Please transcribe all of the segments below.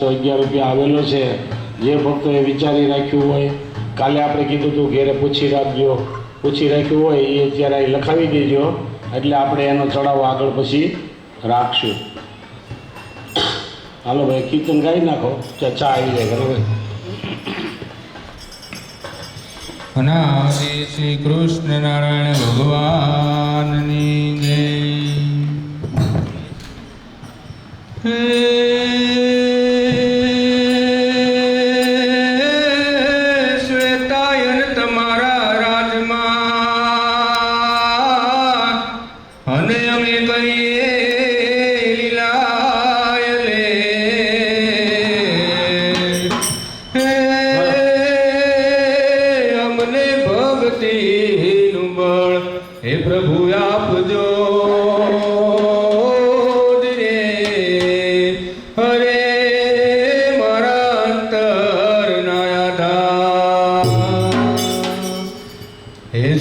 ₹11 આવેલો છે। જે ભક્તોએ વિચારી રાખ્યું હોય, કાલે આપણે કીધું હતું ઘેરે પૂછી રાખજો, પૂછી રાખ્યું હોય એ અત્યારે અહીં લખાવી દેજો, એટલે આપણે એનો ચડાવો આગળ પછી રાખશું। હાલો ભાઈ, કીર્તન ગાઈ નાખો, ચા આવી જાય ઘરે ભાઈ। અનાદિ શ્રી કૃષ્ણ નારાયણ ભગવાનની જય। શ્વેતાયન તમારા રાજમાં અને અમે કહીએ લીલાય લે। અમને ભક્તિનું બળ હે પ્રભુ આપજો।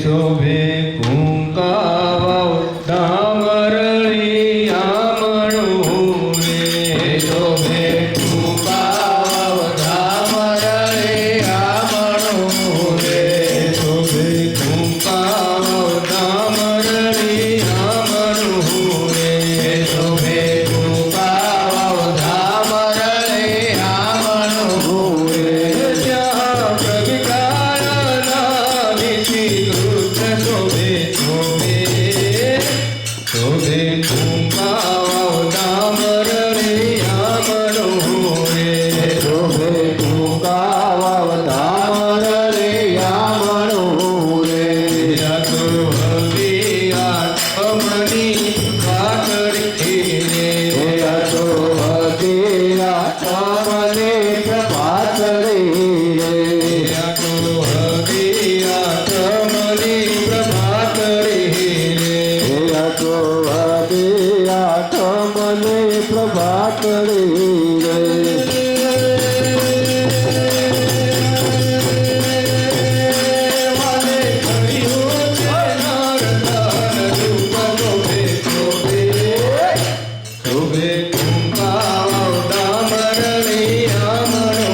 શોભે કુંકાવ ડામરળી આમણું રે। શોભે કુંકાવ ડામરળી આમણું રે। શોભે કુંકાવ ડામરળી આમણું રે। શોભે કુંકાવ ડામરળી આમણું રે। ત્યાં પ્રગટાયના નીતિ શોભે કુંકાવ ડામરળી આમણું રે। શોભે કુંકાવ ડામરળી આમણું રે। યાતો હરિયાત અમની પાતળી રે। યાતો હરિયાત અમને પ્રભાતળી રે। યાતો હરિયાત અમની પ્રભાતળી રે। યાતો હરિયાત અમને પ્રભાતળી રે। શોભે કુંકાવ ડામરળી આમણું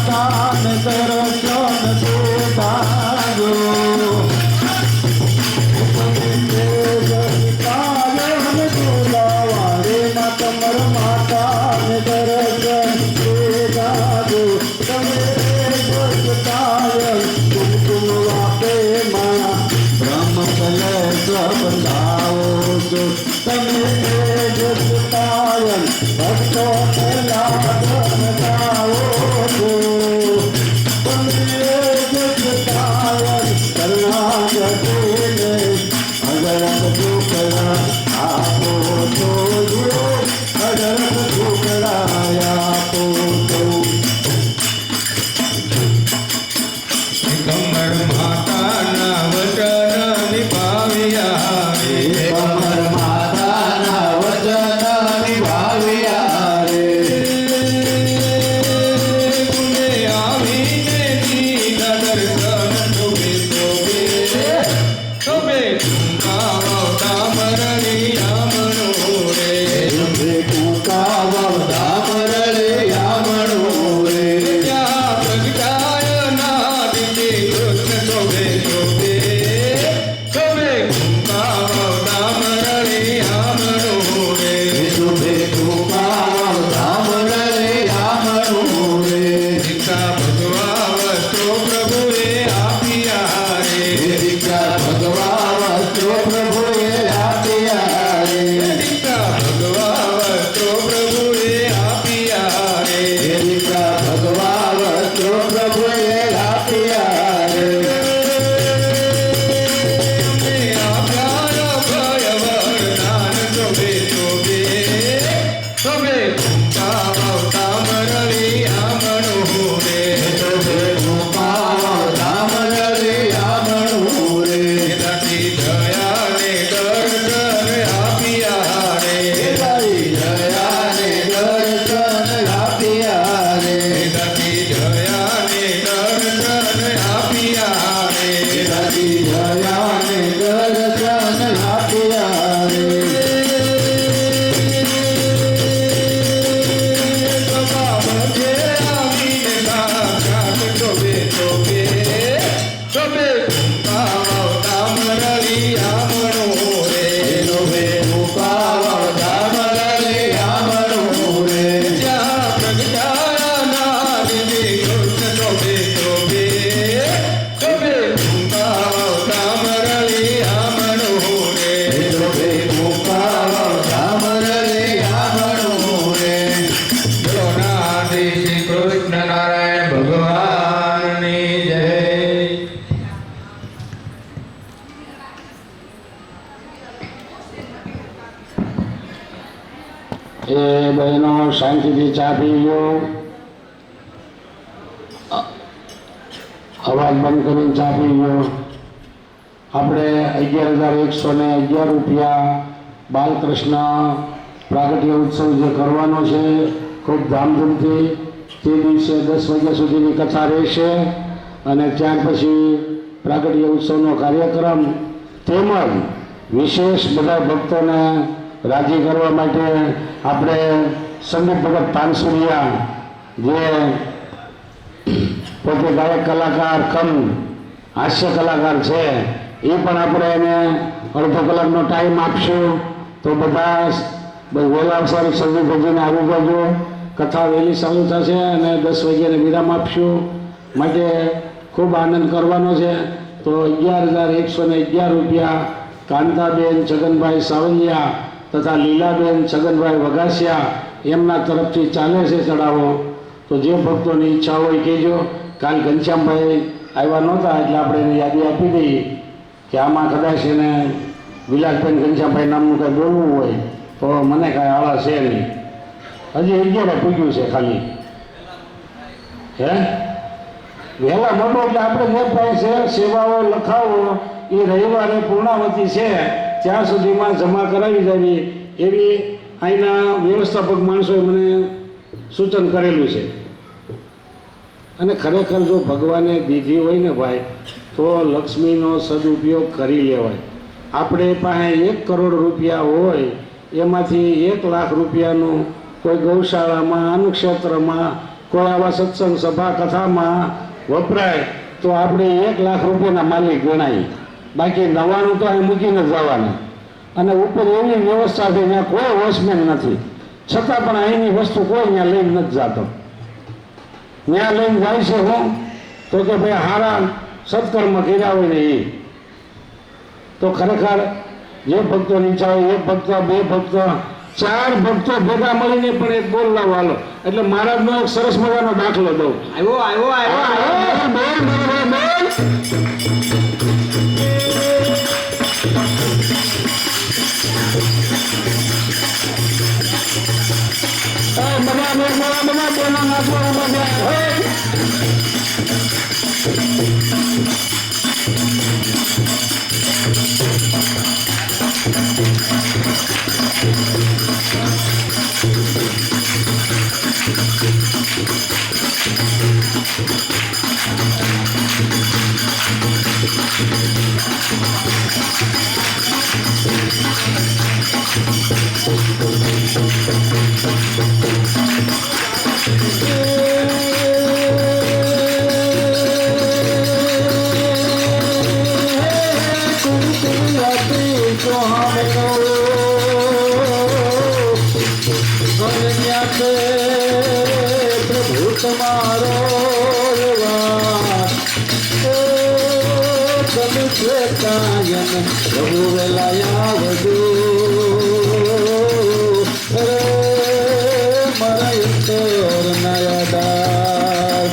માતાને દર્શન દેખાજો તમારા માતાને દર્શન દેખાજો તમે કુમકુમ વાપે માં બ્રહ્મ કલશ બંધાવો છો તમે જગતાયન ભક્તો લાગન ગાવો છો તમે જગતાયન કરુણા અગરત ટુકડા આપો તો અગરત ટુકડા આપો તો કમર માતાના વચન નિભાવ્યા રે કમર માતાના વચન નિભાવ્યા રે તુમે આવીને દીધા દર્શન શોભે શોભે શોભે ટૂંકા મરણી આમણો રે ટૂંકા ધામરલે યામણો રે ત્યાં પ્રગટાય નાદ કે કૃષ્ણ શોભે શોભે શોભે ટૂંકા મરણી આમણો રે શુભે ટૂંકા ધામરલે યામણો રે દીક્ષા ભગવા વસ્ત્રો પ્રભુએ આપ્યા રે દીક્ષા ભગવા વસ્ત્રો પ્રભુએ આપ્યા રે દીક્ષા ભગવા વસ્ત્રો પ્રભુએ આપ્યા રે દીક્ષા ભગવા વસ્ત્રો પ્રભુએ આપ્યા રે અમે આપ્યા ભય વરદાન શોભે શોભે શોભે ટૂંકા મરણી આમણો રે શુભે ટૂંકા ધામરલે યામણો રે દાતી દયાને દર્શન આપ્યા રે દાતી દયાને દર્શન આપ્યા રે દાતી દયાને દર્શન આપ્યા રે દાતી દયાને દર્શન આપ્યા રે સભા મધ્ય આવીને સાક્ષાત શોભે શોભે શોભે ટૂંકા મરણી આમણો રે શુભે ટૂંકા ધામરલે યામણો રે જ્યાં પ્રગટાયા નાદ જે કૃષ્ણ શોભે શોભે શોભે ટૂંકા મરણી આમણો રે શુભે ટૂંકા ધામરલે યામણો રે બોલો નાથ શ્રી કૃષ્ણ નારાયણ ભગવાનની જય એ બહેનો શાંતિથી ચા પીજો અવાજ બંધ કરીને ચા પીજો આપણે 11,111 રૂપિયા બાલકૃષ્ણ પ્રાગટ્ય ઉત્સવ જે કરવાનો છે ખૂબ ધામધૂમથી તે દિવસે 10 વાગ્યા સુધીની કથા રહેશે અને ત્યાર પછી પ્રાગટ્ય ઉત્સવનો કાર્યક્રમ તેમજ વિશેષ બધા ભક્તોને રાજી કરવા માટે આપણે સંદીપ ભગત પાનસુરિયા જે પોતે ગાયક કલાકાર કમ હાસ્ય કલાકાર છે એ પણ આપણે એને અડધો કલાકનો ટાઈમ આપશું તો બધા વેલાસર સંદીપ ભગતને આવી જજો કથા વહેલી ચાલુ થશે અને 10 વાગ્યાને વિરામ આપશું માટે ખૂબ આનંદ કરવાનો છે તો 11,111 રૂપિયા કાંતાબેન છગનભાઈ સાવલિયા તથા લીલાબેન છગનભાઈ વઘાસિયા એમના તરફથી ચાલે છે ચડાવો તો જે ભક્તોની ઈચ્છા હોય કહેજો કાલ ઘનશ્યામભાઈ આવ્યા નહોતા એટલે આપણે એને યાદી આપી દઈએ કે આમાં કદાચ એને વિલાસબેન ઘનશ્યામભાઈ નામનું કંઈ બોલવું હોય તો મને કાંઈ આળા છે નહીં હજી 11 પૂગ્યું છે ખાલી હે વહેલા મોટો એટલે આપણે જે ભાઈ છે સેવાઓ લખાવો એ રવિવારે પૂર્ણાવતી છે ત્યાં સુધીમાં જમા કરાવી દેવી એવી અહીંના વ્યવસ્થાપક માણસોએ મને સૂચન કરેલું છે અને ખરેખર જો ભગવાને દીધી હોય ને ભાઈ તો લક્ષ્મીનો સદુપયોગ કરી લેવાય આપણે પાસે 1 કરોડ રૂપિયા હોય એમાંથી 1 લાખ રૂપિયાનું કોઈ ગૌશાળામાં અન્નક્ષેત્રમાં કોઈ આવા સત્સંગ સભા કથામાં વપરાય તો આપણે 1 લાખ રૂપિયાના માલિક ગણાય. બાકી 99 તો અહીં મૂકીને જવાના. અને ઉપર એવી વ્યવસ્થા છે ત્યાં કોઈ વોચમેન નથી, છતાં પણ અહીંની વસ્તુ કોઈ ત્યાં લઈને નથી જતો. ત્યાં લઈને જાય છે હું તો કે ભાઈ હારા સત્કર્મ કર્યા હોય ને એ તો ખરેખર જે ભક્તોની ઈચ્છા હોય 1 ભક્ત 2 ભક્ત 4 ભક્તો ભેગા મળીને પણ એક બોલ લાવો હાલો. એટલે મહારાજનો એક સરસ મજાનો દાખલો દઉં. પ્રભુ તમારો કાયન પ્રભુ વેલાયા વધુ મારા ઈશ્વર નયદાર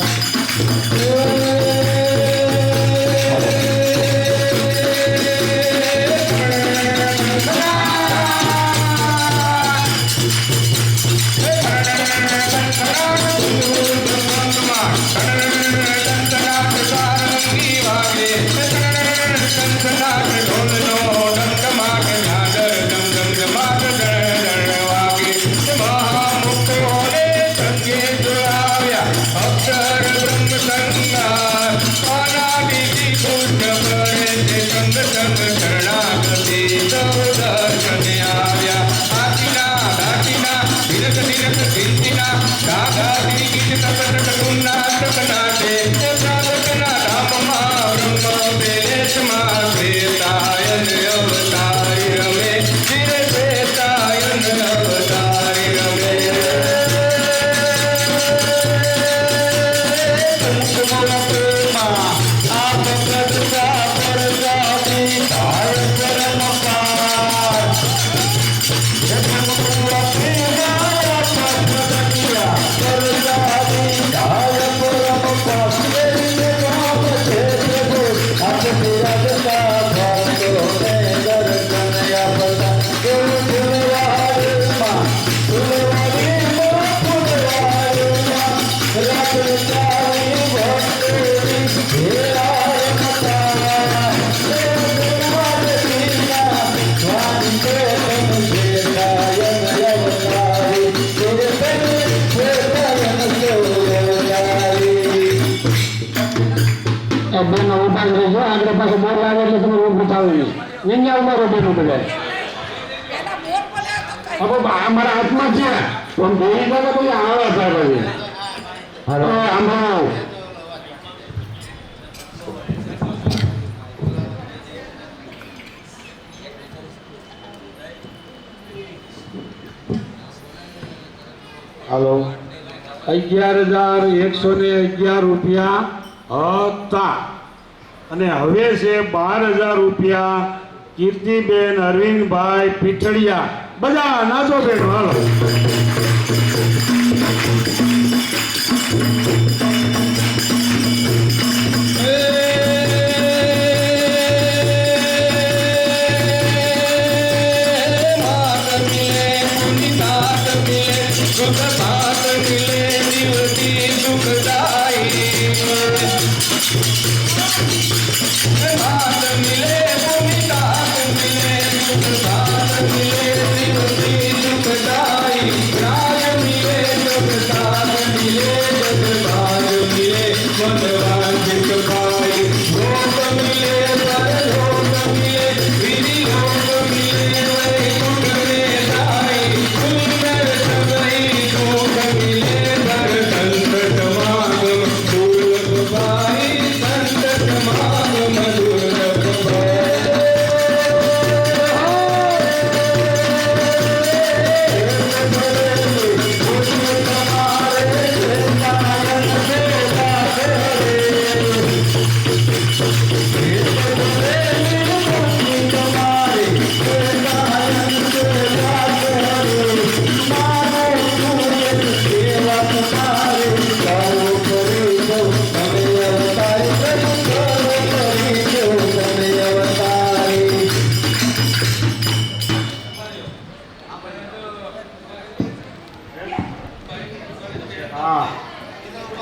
બેનો ઉભા રહેજો આગળ પાછો બોર લાગે એટલે તમે ઊભું થાવી નહીં ઉભા બેનો બધા હવે મારા હાથમાં છે પણ બે દાદા પછી આવા થાય પછી આંભાવ હાલો 11,111 રૂપિયા હતા અને હવે છે 12,000 રૂપિયા કીર્તિબેન અરવિંદભાઈ પીઠડિયા. બધા નાચો બેન હાલો.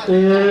એ